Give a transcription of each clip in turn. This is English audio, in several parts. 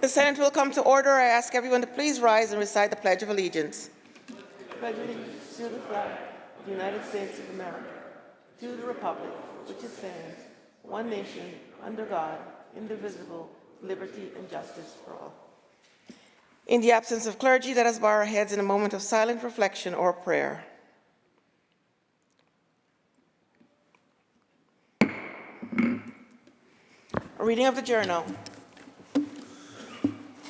The Senate will come to order. I ask everyone to please rise and recite the Pledge of Allegiance. Pledge allegiance to the flag of the United States of America, to the republic which it stands, one nation, under God, indivisible, liberty and justice for all. In the absence of clergy, let us bow our heads in a moment of silent reflection or prayer. A reading of the journal.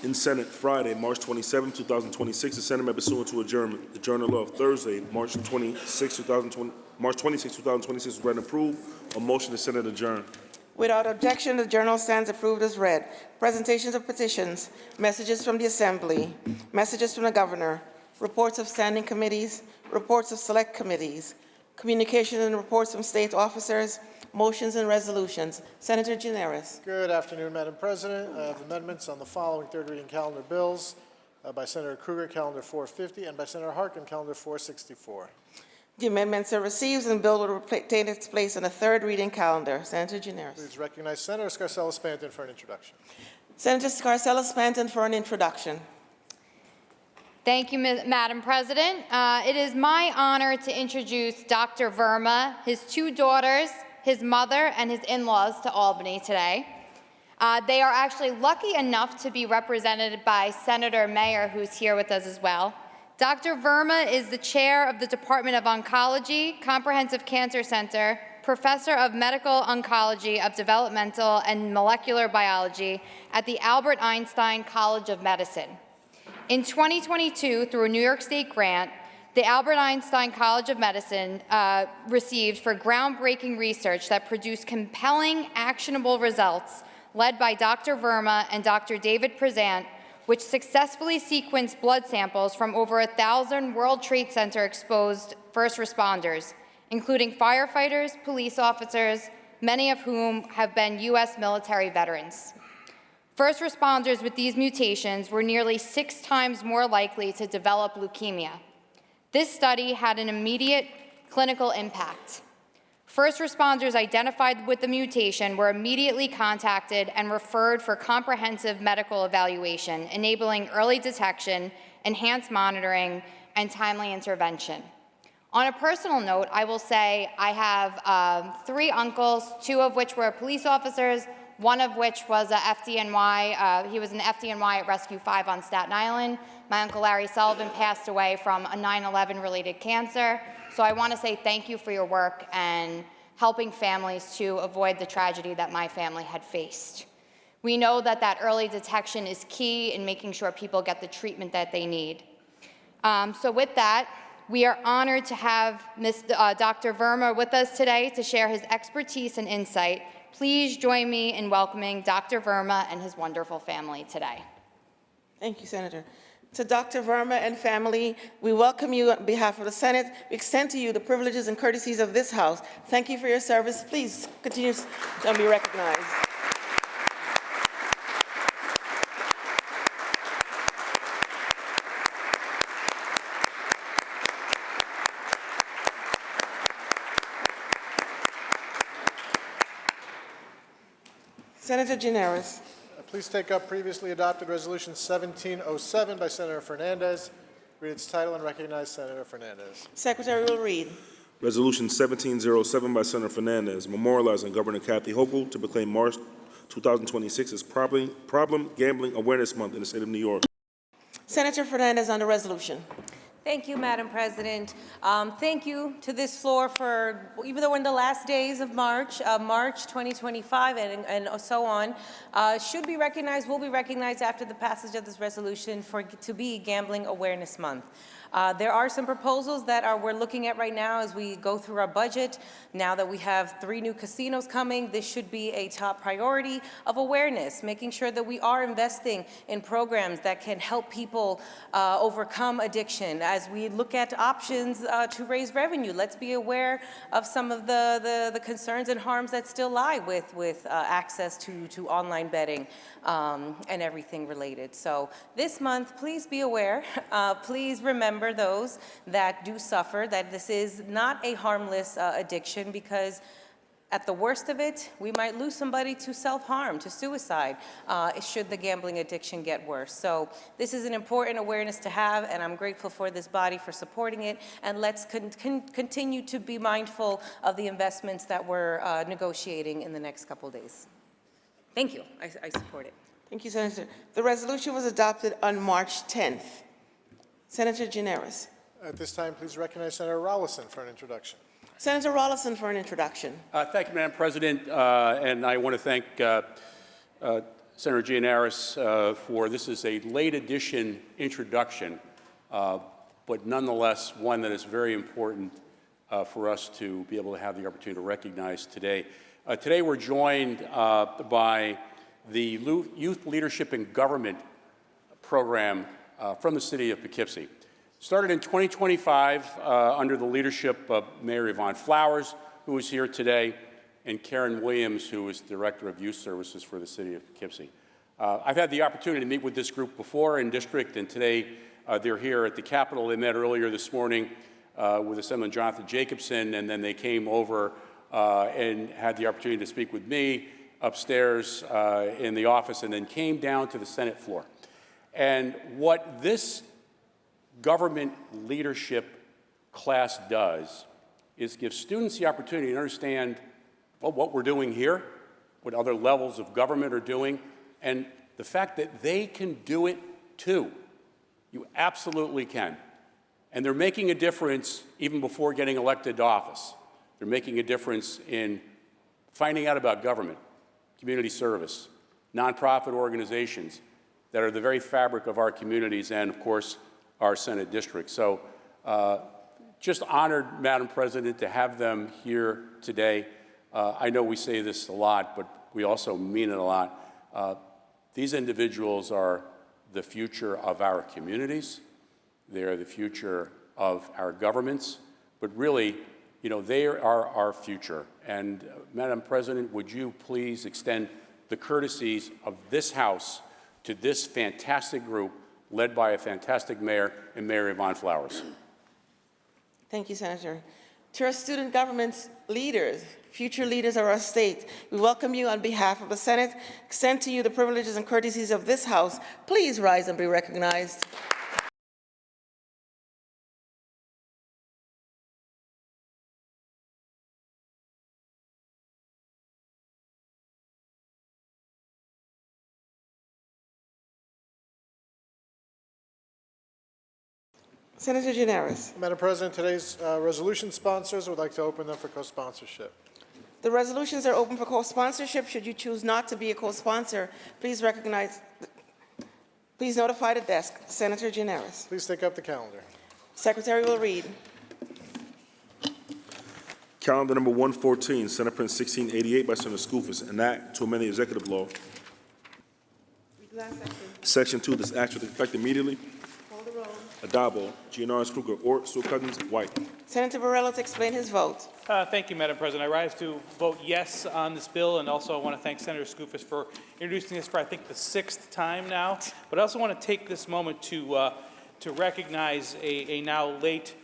In Senate, Friday, March 27, 2026, the Senate met pursuant to adjournment. The journal of Thursday, March 26, 2026 was read and approved. A motion to Senate adjourn. Without objection, the journal stands approved as read. Presentations of petitions, messages from the Assembly, messages from the Governor, reports of standing committees, reports of select committees, communications and reports from state officers, motions and resolutions. Senator Gineris. Good afternoon, Madam President. I have amendments on the following third reading calendar bills by Senator Kruger, calendar 450, and by Senator Harkin, calendar 464. The amendments are received and the bill will retain its place on the third reading calendar. Senator Gineris. Please recognize Senator Scarcella-Spanton for an introduction. Senator Scarcella-Spanton for an introduction. Thank you, Madam President. It is my honor to introduce Dr. Verma, his two daughters, his mother, and his in-laws to Albany today. They are actually lucky enough to be represented by Senator Mayer, who's here with us as well. Dr. Verma is the chair of the Department of Oncology, Comprehensive Cancer Center, professor of medical oncology of developmental and molecular biology at the Albert Einstein College of Medicine. In 2022, through a New York State grant, the Albert Einstein College of Medicine received for groundbreaking research that produced compelling, actionable results led by Dr. Verma and Dr. David Prezant, which successfully sequenced blood samples from over 1,000 World Trade Center exposed first responders, including firefighters, police officers, many of whom have been U.S. military veterans. First responders with these mutations were nearly 6 times more likely to develop leukemia. This study had an immediate clinical impact. First responders identified with the mutation were immediately contacted and referred for comprehensive medical evaluation, enabling early detection, enhanced monitoring, and timely intervention. On a personal note, I will say I have 3 uncles, 2 of which were police officers, one of which was a FDNY. He was an FDNY at Rescue 5 on Staten Island. My Uncle Larry Sullivan passed away from a 9/11 related cancer. So I want to say thank you for your work and helping families to avoid the tragedy that my family had faced. We know that that early detection is key in making sure people get the treatment that they need. So with that, we are honored to have Dr. Verma with us today to share his expertise and insight. Please join me in welcoming Dr. Verma and his wonderful family today. Thank you, Senator. To Dr. Verma and family, we welcome you on behalf of the Senate. We extend to you the privileges and courtesies of this House. Thank you for your service. Please continue to be recognized. Senator Gineris. Please take up previously adopted Resolution 1707 by Senator Fernandez. Read its title and recognize Senator Fernandez. Secretary will read. Resolution 1707 by Senator Fernandez, memorializing Governor Kathy Hochul to proclaim March 2026 as Problem Gambling Awareness Month in the state of New York. Senator Fernandez on the resolution. Thank you, Madam President. Thank you to this floor for, even though we're in the last days of March 2025 and so on, should be recognized, will be recognized after the passage of this resolution to be Gambling Awareness Month. There are some proposals that we're looking at right now as we go through our budget. Now that we have 3 new casinos coming, this should be a top priority of awareness, making sure that we are investing in programs that can help people overcome addiction. As we look at options to raise revenue, let's be aware of some of the concerns and harms that still lie with access to online betting and everything related. So this month, please be aware, please remember those that do suffer, that this is not a harmless addiction, because At the worst of it, we might lose somebody to self-harm, to suicide, should the gambling addiction get worse. So this is an important awareness to have, and I'm grateful for this body for supporting it. And let's continue to be mindful of the investments that we're negotiating in the next couple of days. Thank you. I support it. Thank you, Senator. The resolution was adopted on March 10th. Senator Gineris. At this time, please recognize Senator Rollison for an introduction. Senator Rollison for an introduction. Thank you, Madam President, and I want to thank Senator Gianaris for this is a late edition introduction, but nonetheless one that is very important for us to be able to have the opportunity to recognize today. Today we're joined by the Youth Leadership in Government program from the city of Poughkeepsie. Started in 2025 under the leadership of Mayor Yvonne Flowers, who is here today, and Karen Williams, who is Director of Youth Services for the city of Poughkeepsie. I've had the opportunity to meet with this group before in district, and today they're here at the Capitol. They met earlier this morning with Assemblyman Jonathan Jacobson, and then they came over and had the opportunity to speak with me upstairs in the office, and then came down to the Senate floor. And what this government leadership class does is give students the opportunity to understand what we're doing here, what other levels of government are doing, and the fact that they can do it too. You absolutely can. And they're making a difference even before getting elected to office. They're making a difference in finding out about government, community service, nonprofit organizations that are the very fabric of our communities and, of course, our Senate district. So just honored, Madam President, to have them here today. I know we say this a lot, but we also mean it a lot. These individuals are the future of our communities. They are the future of our governments. But really, you know, they are our future. And Madam President, would you please extend the courtesies of this House to this fantastic group led by a fantastic mayor and Mayor Yvonne Flowers. Thank you, Senator. To our student government leaders, future leaders of our state, we welcome you on behalf of the Senate, extend to you the privileges and courtesies of this House. Please rise and be recognized. Senator Gineris. Madam President, today's resolution sponsors would like to open them for co-sponsorship. The resolutions are open for co-sponsorship. Should you choose not to be a co-sponsor, please notify the desk. Senator Gineris. Please take up the calendar. Secretary will read. Calendar number 114, Senate Print 1688 by Senator Skoufis, an act to amend the executive law. Section 2, this act will take effect immediately. Call the roll. Adabo, Gianaris, Kruger, Ort, Sue Cousins, White. Senator Varela to explain his vote. Thank you, Madam President. I rise to vote yes on this bill, and also I want to thank Senator Skoufis for introducing this for, I think, the 6th time now. But I also want to take this moment to recognize a now late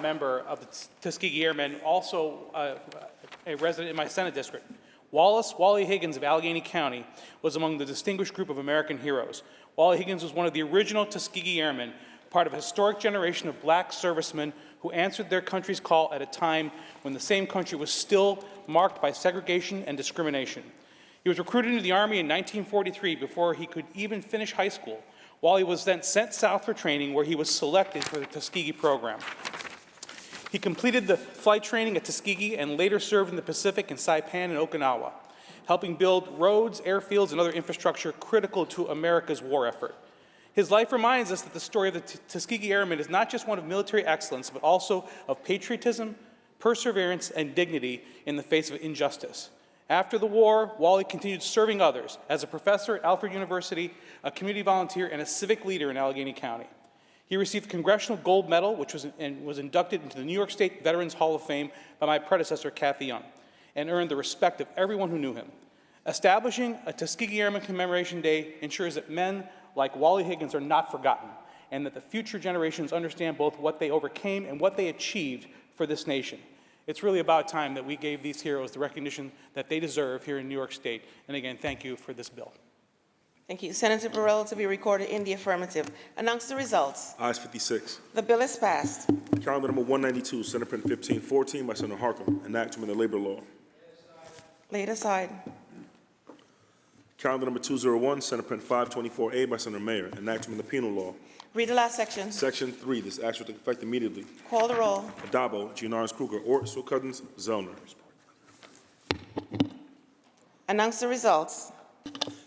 member of the Tuskegee Airmen, also a resident in my Senate district. Wally Higgins of Allegheny County was among the distinguished group of American heroes. Wally Higgins was one of the original Tuskegee Airmen, part of a historic generation of black servicemen who answered their country's call at a time when the same country was still marked by segregation and discrimination. He was recruited into the Army in 1943 before he could even finish high school. Wally was then sent south for training, where he was selected for the Tuskegee program. He completed the flight training at Tuskegee and later served in the Pacific in Saipan and Okinawa, helping build roads, airfields, and other infrastructure critical to America's war effort. His life reminds us that the story of the Tuskegee Airmen is not just one of military excellence, but also of patriotism, perseverance, and dignity in the face of injustice. After the war, Wally continued serving others as a professor at Alfred University, a community volunteer, and a civic leader in Allegheny County. He received the Congressional Gold Medal, which was inducted into the New York State Veterans Hall of Fame by my predecessor, Kathy Young, and earned the respect of everyone who knew him. Establishing a Tuskegee Airmen Commemoration Day ensures that men like Wally Higgins are not forgotten, and that the future generations understand both what they overcame and what they achieved for this nation. it's really about time that we gave these heroes the recognition that they deserve here in New York State. And again, thank you for this bill. Thank you. Senator Burrell to be recorded in the affirmative. Announce the results. Ayes 56. The bill is passed. Calendar number 192, Senate Print 1514 by Senator Harkin, enactment of the labor law. Laid aside. Calendar number 201, Senate Print 524A by Senator Mayer, enactment of the penal law. Read the last section. Section 3, this act shall take effect immediately. Call the roll. Adabo, Gianaris Kruger, Ort, Sue Cousins, Zellner. Announce the results.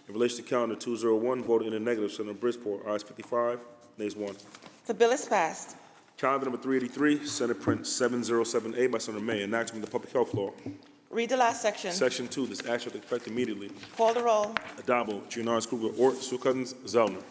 In relation to calendar 201, voted in the negative, Senator Bridgeport, ayes 55, nays 1. The bill is passed. Calendar number 383, Senate Print 707A by Senator May, enactment of the public health law. Read the last section. Section 2, this act shall take effect immediately. Call the roll. Adabo, Gianaris Kruger, Ort, Sue Cousins, Zellner.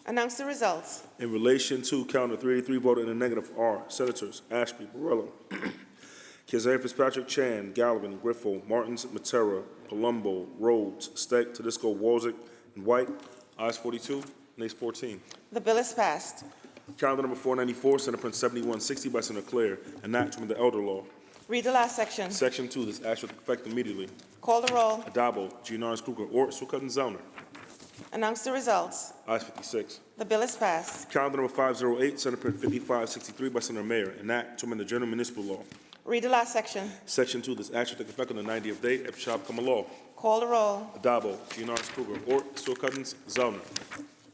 Announce the results. In relation to calendar 383, voted in the negative are Senators Ashby, Borrello, Kazan Fitzpatrick, Chan, Gallivan, Griffo, Martins, Matera, Palumbo, Rhodes, Steck, Tedisco, Walzick, and White. Ayes 42, nays 14. The bill is passed. Calendar number 494, Senate Print 7160 by Senator Clare, enactment of the elder law. Read the last section. Section 2, this act shall take effect immediately. Call the roll. Adabo, Gianaris Kruger, Ort, Sue Cousins, Zellner. Announce the results. Ayes 56. The bill is passed. Calendar number 508, Senate Print 5563 by Senator Mayer, enact to amend the general municipal law. Read the last section. Section 2, this act shall take effect on the 90th day after shall become a law. Call the roll. Adabo, Gianaris Kruger, Ort, Sue Cousins, Zellner.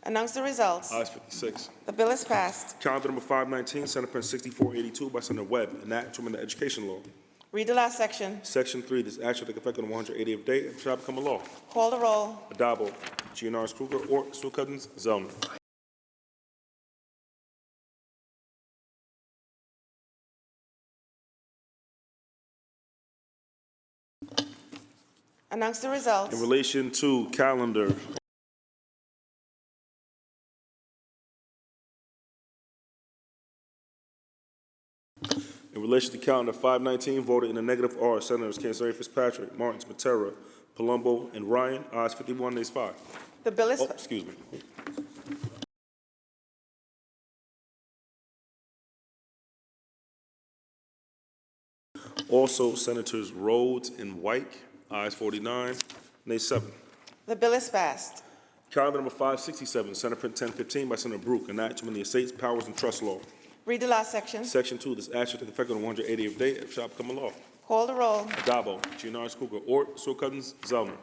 Announce the results. Ayes 56. The bill is passed. Calendar number 519, Senate Print 6482 by Senator Webb, enact to amend the education law. Read the last section. Section 3, this act shall take effect on the 180th day after shall become a law. Call the roll. Adabo, Gianaris Kruger, Ort, Sue Cousins, Zellner. Announce the results. In relation to calendar In relation to calendar 519, voted in the negative are Senators Kansas Fitzpatrick, Martins, Matera, Palumbo, and Ryan. Ayes 51, nays 5. The bill is Oh, excuse me. Also, Senators Rhodes and White. Ayes 49, nays 7. The bill is passed. Calendar number 567, Senate Print 1015 by Senator Brooke, enact to amend the Estates, Powers, and Trust Law. Read the last section. Section 2, this act shall take effect on the 180th day if it shall become a law. Call the roll. Adabo, Gianaris Kruger, Ort, Sue Cousins, Zellner.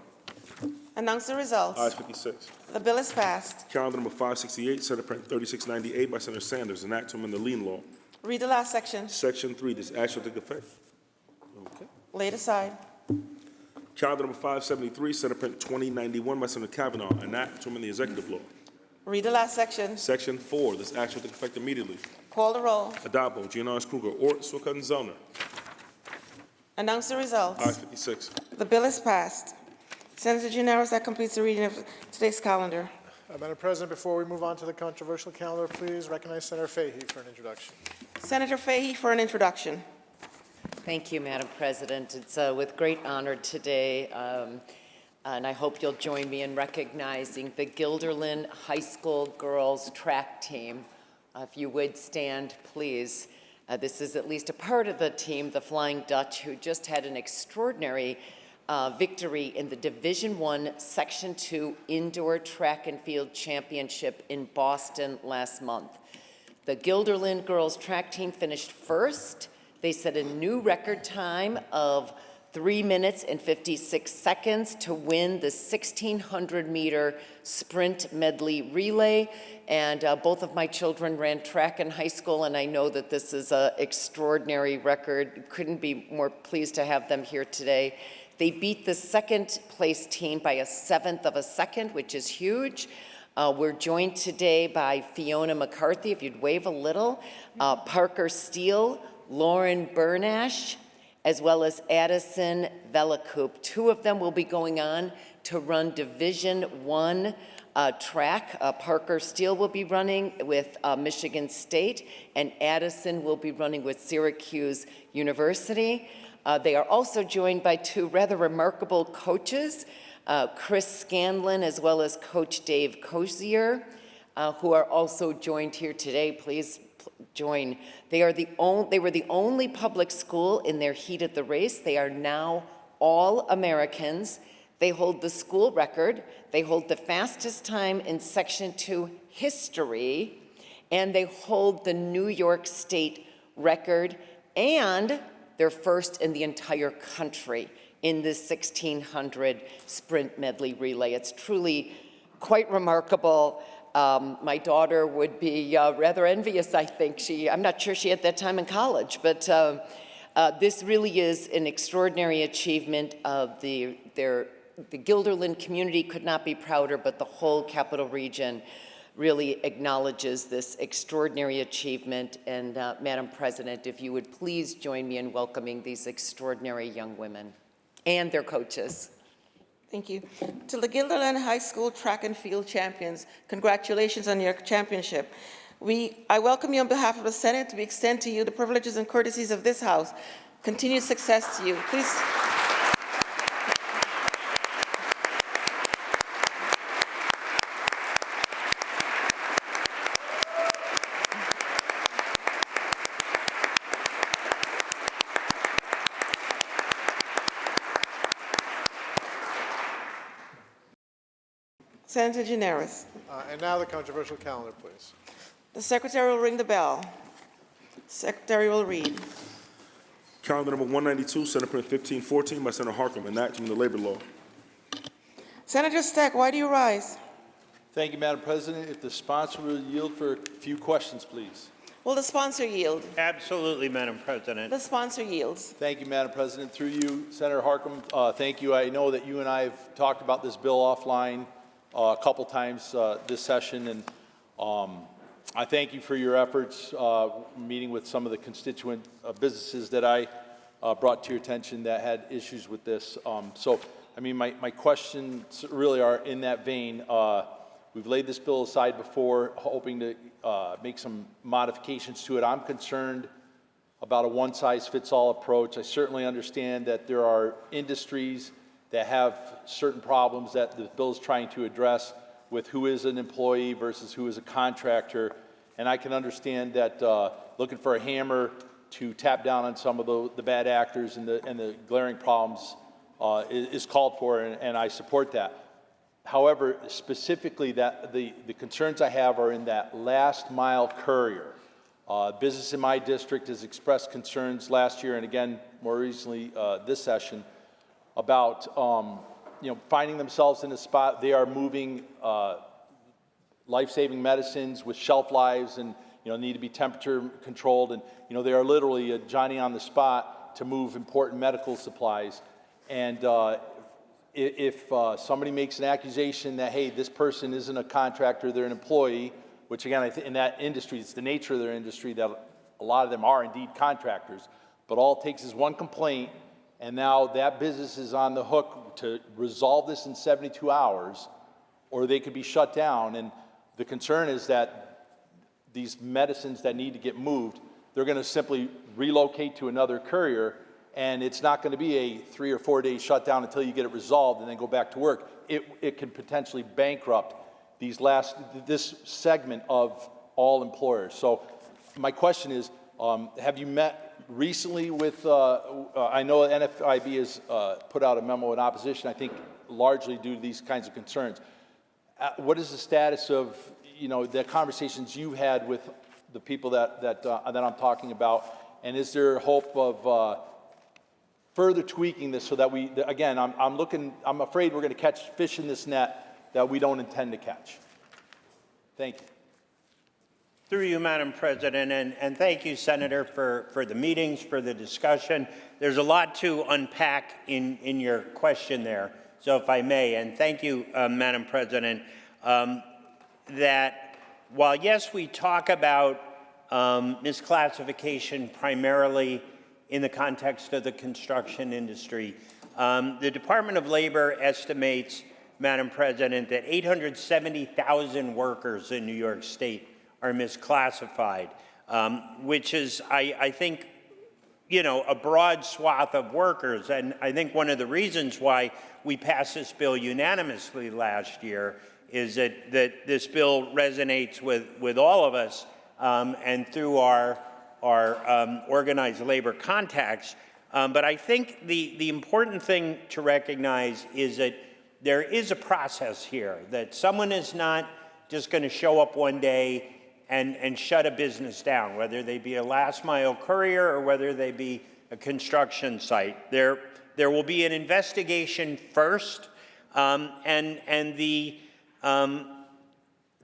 Announce the results. Ayes 56. The bill is passed. Calendar number 568, Senate Print 3698 by Senator Sanders, enact to amend the lien law. Read the last section. Section 3, this act shall take effect. Okay. Laid aside. Calendar number 573, Senate Print 2091 by Senator Kavanaugh, enact to amend the executive law. Read the last section. Section 4, this act shall take effect immediately. Call the roll. Adabo, Gianaris Kruger, Ort, Sue Cousins, Zellner. Announce the results. Ayes 56. The bill is passed. Senator Gianaris, that completes the reading of today's calendar. Madam President, before we move on to the controversial calendar, please recognize Senator Fahey for an introduction. Senator Fahey for an introduction. Thank you, Madam President. It's with great honor today, and I hope you'll join me in recognizing the Guilderland High School girls track team. If you would stand, please. This is at least a part of the team, the Flying Dutch, who just had an extraordinary victory in the Division I, Section 2 Indoor Track and Field Championship in Boston last month. The Guilderland girls track team finished first. They set a new record time of 3 minutes and 56 seconds to win the 1,600-meter sprint medley relay. And both of my children ran track in high school, and I know that this is an extraordinary record. Couldn't be more pleased to have them here today. They beat the second-place team by a 1/7 of a second, which is huge. We're joined today by Fiona McCarthy, if you'd wave a little, Parker Steele, Lauren Bernash, as well as Addison Velacoop. 2 of them will be going on to run Division I track. Parker Steele will be running with Michigan State, and Addison will be running with Syracuse University. They are also joined by 2 rather remarkable coaches, Chris Scanlon as well as Coach Dave Cozier, who are also joined here today. Please join. They were the only public school in their heat of the race. They are now all Americans. They hold the school record. They hold the fastest time in Section 2 history, and they hold the New York State record, and they're first in the entire country in this 1600 sprint medley relay. It's truly quite remarkable. My daughter would be rather envious, I think. I'm not sure she had that time in college, but this really is an extraordinary achievement of the Guilderland community could not be prouder, but the whole Capital Region really acknowledges this extraordinary achievement. And Madam President, if you would please join me in welcoming these extraordinary young women and their coaches. Thank you. To the Guilderland High School track and field champions, congratulations on your championship. I welcome you on behalf of the Senate. We extend to you the privileges and courtesies of this House. Continued success to you. Please. Senator Gianaris. And now the controversial calendar, please. The Secretary will ring the bell. Secretary will read. Calendar number 192, Senate Print 1514 by Senator Harkin, enacting the labor law. Senator Steck, why do you rise? Thank you, Madam President. If the sponsor will yield for a few questions, please. Will the sponsor yield? Absolutely, Madam President. The sponsor yields. Thank you, Madam President. Through you, Senator Harkin, thank you. I know that you and I have talked about this bill offline a couple times this session, and I thank you for your efforts meeting with some of the constituent businesses that I brought to your attention that had issues with this. My questions really are in that vein. We've laid this bill aside before, hoping to make some modifications to it. I'm concerned about a one-size-fits-all approach. I certainly understand that there are industries that have certain problems that the bill is trying to address with who is an employee versus who is a contractor. And I can understand that looking for a hammer to tap down on some of the bad actors and the glaring problems is called for, and I support that. However, specifically, that the concerns I have are in that last mile courier. Business in my district has expressed concerns last year and again more recently this session about finding themselves in a spot they are moving life-saving medicines with shelf lives and need to be temperature controlled, and they are literally Johnny on the spot to move important medical supplies. And if somebody makes an accusation that, hey, this person isn't a contractor, they're an employee, which again, I think in that industry, it's the nature of their industry that a lot of them are indeed contractors, but all it takes is one complaint, and now that business is on the hook to resolve this in 72 hours, or they could be shut down. And the concern is that these medicines that need to get moved, they're going to simply relocate to another courier, and it's not going to be a 3 or 4 day shutdown until you get it resolved and then go back to work. It can potentially bankrupt this segment of all employers. So my question is, have you met recently with, I know NFIB has put out a memo in opposition, I think largely due to these kinds of concerns. What is the status of, the conversations you had with the people that I'm talking about, and is there hope of further tweaking this so that I'm afraid we're going to catch fish in this net that we don't intend to catch? Thank you. Through you, Madam President, and thank you, Senator, for the meetings, for the discussion. There's a lot to unpack in your question there, so if I may, and thank you, Madam President, that while, yes, we talk about misclassification primarily in the context of the construction industry. The Department of Labor estimates, Madam President, that 870,000 workers in New York State are misclassified, which is, I think, you know, a broad swath of workers. And I think one of the reasons why we passed this bill unanimously last year is that this bill resonates with all of us, and through our organized labor contacts. But I think the important thing to recognize is that there is a process here, that someone is not just going to show up one day and shut a business down, whether they be a last mile courier or whether they be a construction site. There will be an investigation first, and the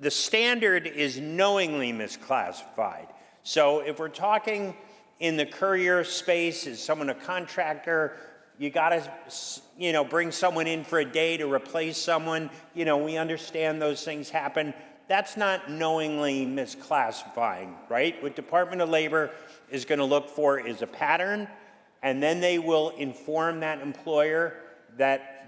standard is knowingly misclassified. So if we're talking in the courier space, is someone a contractor? You got to, you know, bring someone in for a day to replace someone. You know, we understand those things happen. That's not knowingly misclassifying, right? What Department of Labor is going to look for is a pattern, and then they will inform that employer that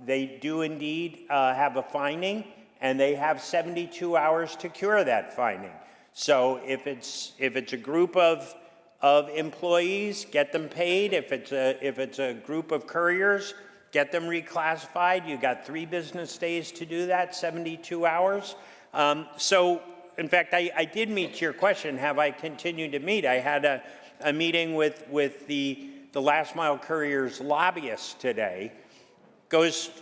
they do indeed have a finding, and they have 72 hours to cure that finding. So if it's a group of employees, get them paid. If it's a group of couriers, get them reclassified. You got 3 business days to do that, 72 hours. So, in fact, I did meet your question. Have I continued to meet? I had a meeting with the last mile couriers lobbyists today.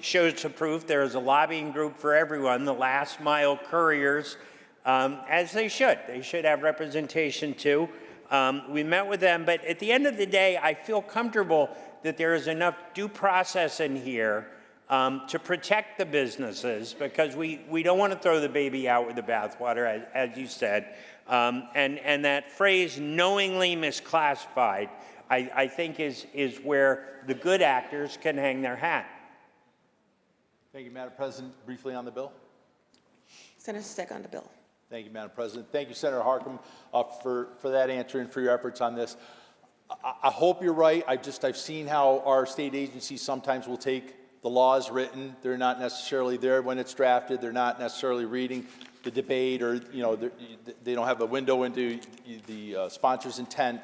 Shows to proof there is a lobbying group for everyone, the last mile couriers, as they should. They should have representation too. We met with them, but at the end of the day, I feel comfortable that there is enough due process in here to protect the businesses, because we don't want to throw the baby out with the bathwater, as you said. And that phrase, knowingly misclassified, I think is where the good actors can hang their hat. Thank you, Madam President. Briefly on the bill. Senator Steck on the bill. Thank you, Madam President. Thank you, Senator Harkin, for that answer and for your efforts on this. I hope you're right. I've seen how our state agencies sometimes will take the laws written. They're not necessarily there when it's drafted. They're not necessarily reading the debate, or they don't have a window into the sponsor's intent.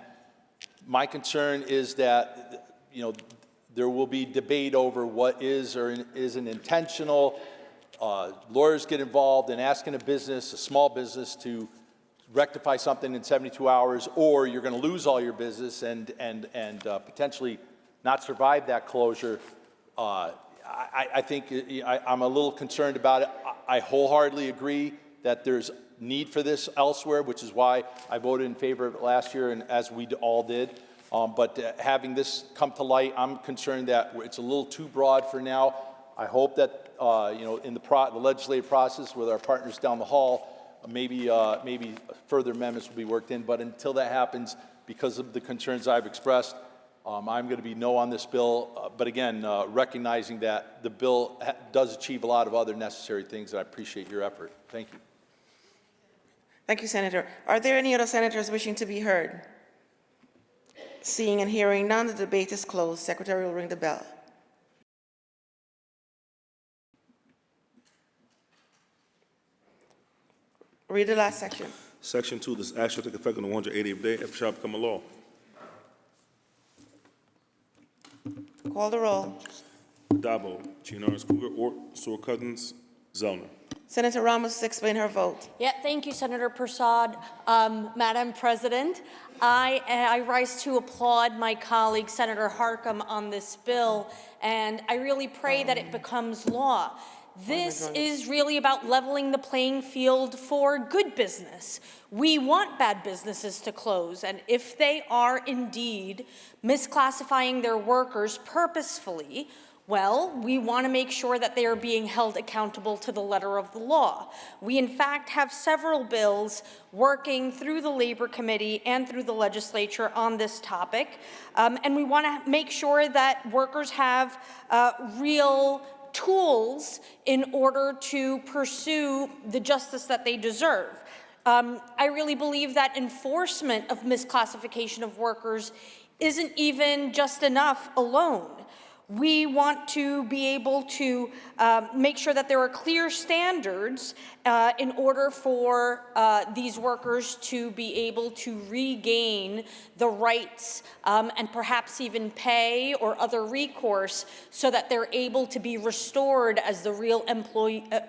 My concern is that there will be debate over what is or isn't intentional. Lawyers get involved in asking a small business, to rectify something in 72 hours, or you're going to lose all your business and potentially not survive that closure. I think I'm a little concerned about it. I wholeheartedly agree that there's need for this elsewhere, which is why I voted in favor of it last year, and as we all did. But having this come to light, I'm concerned that it's a little too broad for now. I hope that in the legislative process with our partners down the hall, maybe further amendments will be worked in. But until that happens, because of the concerns I've expressed, I'm going to be no on this bill. But again, recognizing that the bill does achieve a lot of other necessary things, and I appreciate your effort. Thank you. Thank you, Senator. Are there any other senators wishing to be heard? Seeing and hearing none, the debate is closed. Secretary will ring the bell. Read the last section. Section 2, this act shall take effect on the 180th day after shall become a law. Call the roll. Dabo, Chianaris, Kruger, Ort, Sewell Cousins, Zellner. Senator Ramos explain her vote. Yeah, thank you, Senator Prasad. Madam President, I rise to applaud my colleague, Senator Harkin, on this bill, and I really pray that it becomes law. This is really about leveling the playing field for good business. We want bad businesses to close, and if they are indeed misclassifying their workers purposefully, well, we want to make sure that they are being held accountable to the letter of the law. We, in fact, have several bills working through the Labor Committee and through the legislature on this topic, and we want to make sure that workers have real tools in order to pursue the justice that they deserve. I really believe that enforcement of misclassification of workers isn't even just enough alone. We want to be able to make sure that there are clear standards in order for these workers to be able to regain the rights and perhaps even pay or other recourse so that they're able to be restored as the real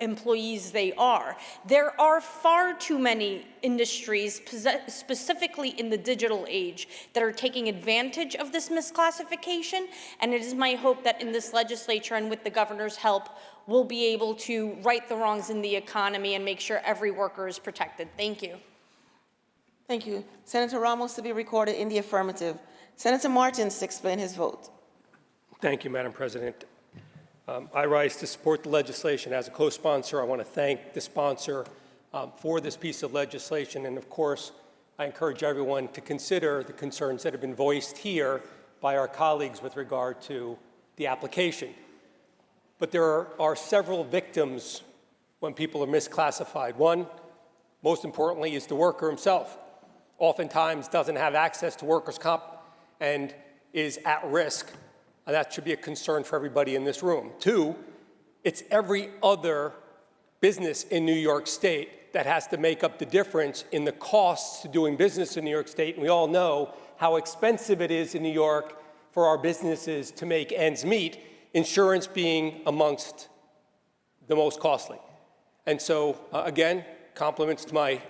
employees they are. There are far too many industries, specifically in the digital age, that are taking advantage of this misclassification, and it is my hope that in this legislature and with the governor's help, we'll be able to right the wrongs in the economy and make sure every worker is protected. Thank you. Thank you. Senator Ramos to be recorded in the affirmative. Senator Martins to explain his vote. Thank you, Madam President. I rise to support the legislation. As a co-sponsor, I want to thank the sponsor for this piece of legislation. And of course, I encourage everyone to consider the concerns that have been voiced here by our colleagues with regard to the application. But there are several victims when people are misclassified. One, most importantly, is the worker himself. Oftentimes doesn't have access to workers' comp and is at risk. And that should be a concern for everybody in this room. Two, it's every other business in New York State that has to make up the difference in the costs to doing business in New York State. And we all know how expensive it is in New York for our businesses to make ends meet, insurance being amongst the most costly. And so, again, compliments to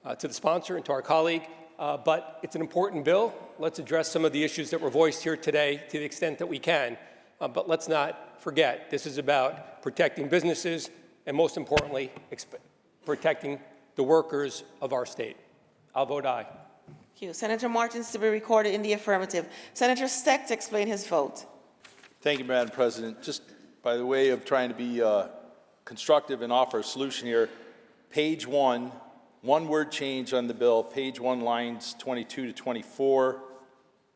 the sponsor and to our colleague, but it's an important bill. Let's address some of the issues that were voiced here today to the extent that we can. But let's not forget, this is about protecting businesses and, most importantly, protecting the workers of our state. I'll vote aye. Thank you. Senator Martins to be recorded in the affirmative. Senator Steck to explain his vote. Thank you, Madam President. Just by the way of trying to be constructive and offer a solution here, page 1, one word change on the bill, page 1, lines 22 to 24.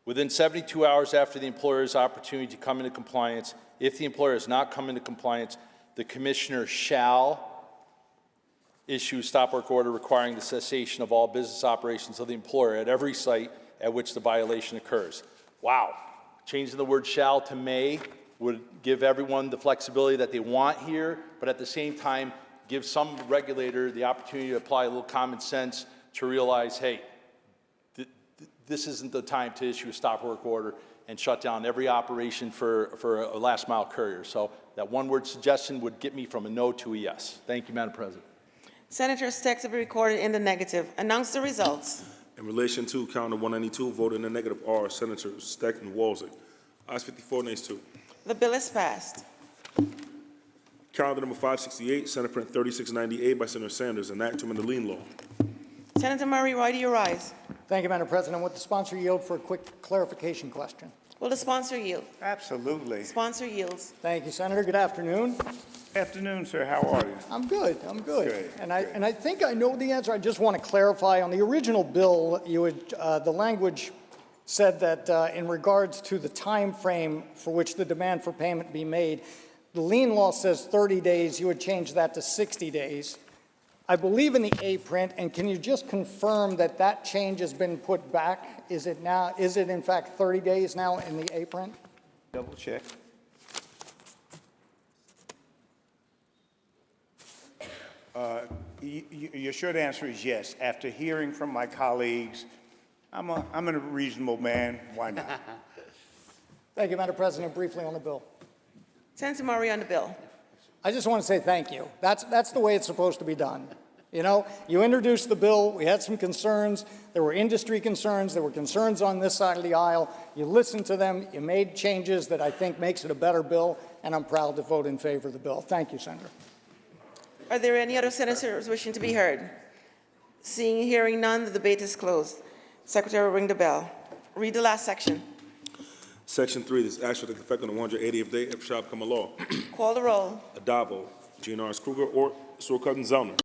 Within 72 hours after the employer's opportunity to come into compliance, if the employer has not come into compliance, the commissioner shall issue a stop work order requiring the cessation of all business operations of the employer at every site at which the violation occurs. Wow. Changing the word shall to may would give everyone the flexibility that they want here, but at the same time, give some regulator the opportunity to apply a little common sense to realize, hey, this isn't the time to issue a stop work order and shut down every operation for a last mile courier. So that one word suggestion would get me from a no to a yes. Thank you, Madam President. Senator Steck to be recorded in the negative. Announce the results. In relation to calendar 192, voted in the negative are Senators Steck and Walzek. Ayes 54, nays 2. The bill is passed. Calendar number 568, Senate Print 3698 by Senator Sanders, an act to amend the lien law. Senator Murray, why do you rise? Thank you, Madam President. Would the sponsor yield for a quick clarification question? Will the sponsor yield? Absolutely. Sponsor yields. Thank you, Senator. Good afternoon. Afternoon, sir. How are you? I'm good. I'm good. Good, And I think I know the answer. I just want to clarify on the original bill. The language said that in regards to the time frame for which the demand for payment be made, the lien law says 30 days. You would change that to 60 days. I believe in the A print, and can you just confirm that that change has been put back? Is it in fact 30 days now in the A print? Double check. Your short answer is yes. After hearing from my colleagues, I'm a reasonable man. Why not? Thank you, Madam President. Briefly on the bill. Senator Murray on the bill. I just want to say thank you. That's the way it's supposed to be done. You know, you introduced the bill, we had some concerns, there were industry concerns, there were concerns on this side of the aisle. You listened to them, you made changes that I think makes it a better bill, and I'm proud to vote in favor of the bill. Thank you, Senator. Are there any other senators wishing to be heard? Seeing and hearing none, the debate is closed. Secretary will ring the bell. Read the last section. Section 3, this act shall take effect on the 180th day if shall become a law. Call the roll. Adabo, GNRS Kruger, or Zellner.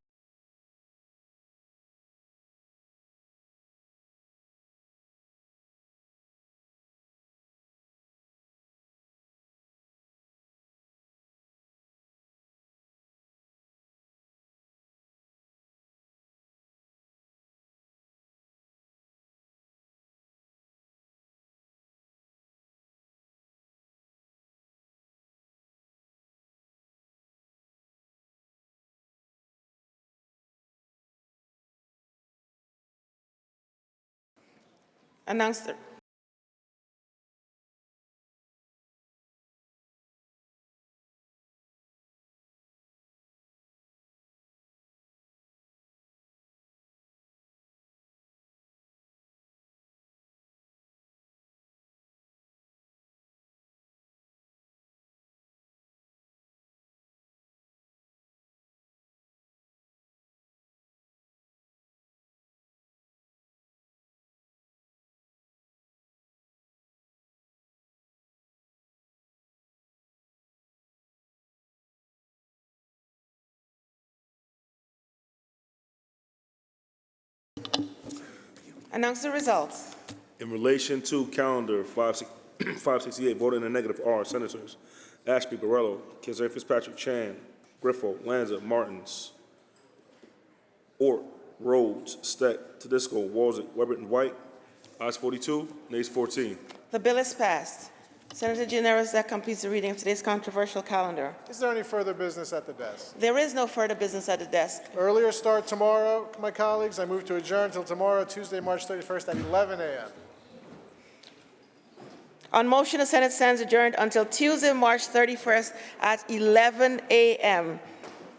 Announce the results. In relation to calendar 568, voted in the negative are Senators Ashby, Barello, Kazari Fitzpatrick, Chan, Griffo, Lanza, Martins, Ort, Rhodes, Steck, Tedisco, Walzek, Weber, and White. Ayes 42, nays 14. The bill is passed. Senator Gianaris, that completes the reading of today's controversial calendar. Is there any further business at the desk? There is no further business at the desk. Earlier start tomorrow, my colleagues. I move to adjourn until tomorrow, Tuesday, March 31st at 11 a.m. On motion, the Senate stands adjourned until Tuesday, March 31st at 11 a.m.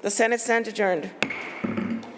The Senate stands adjourned.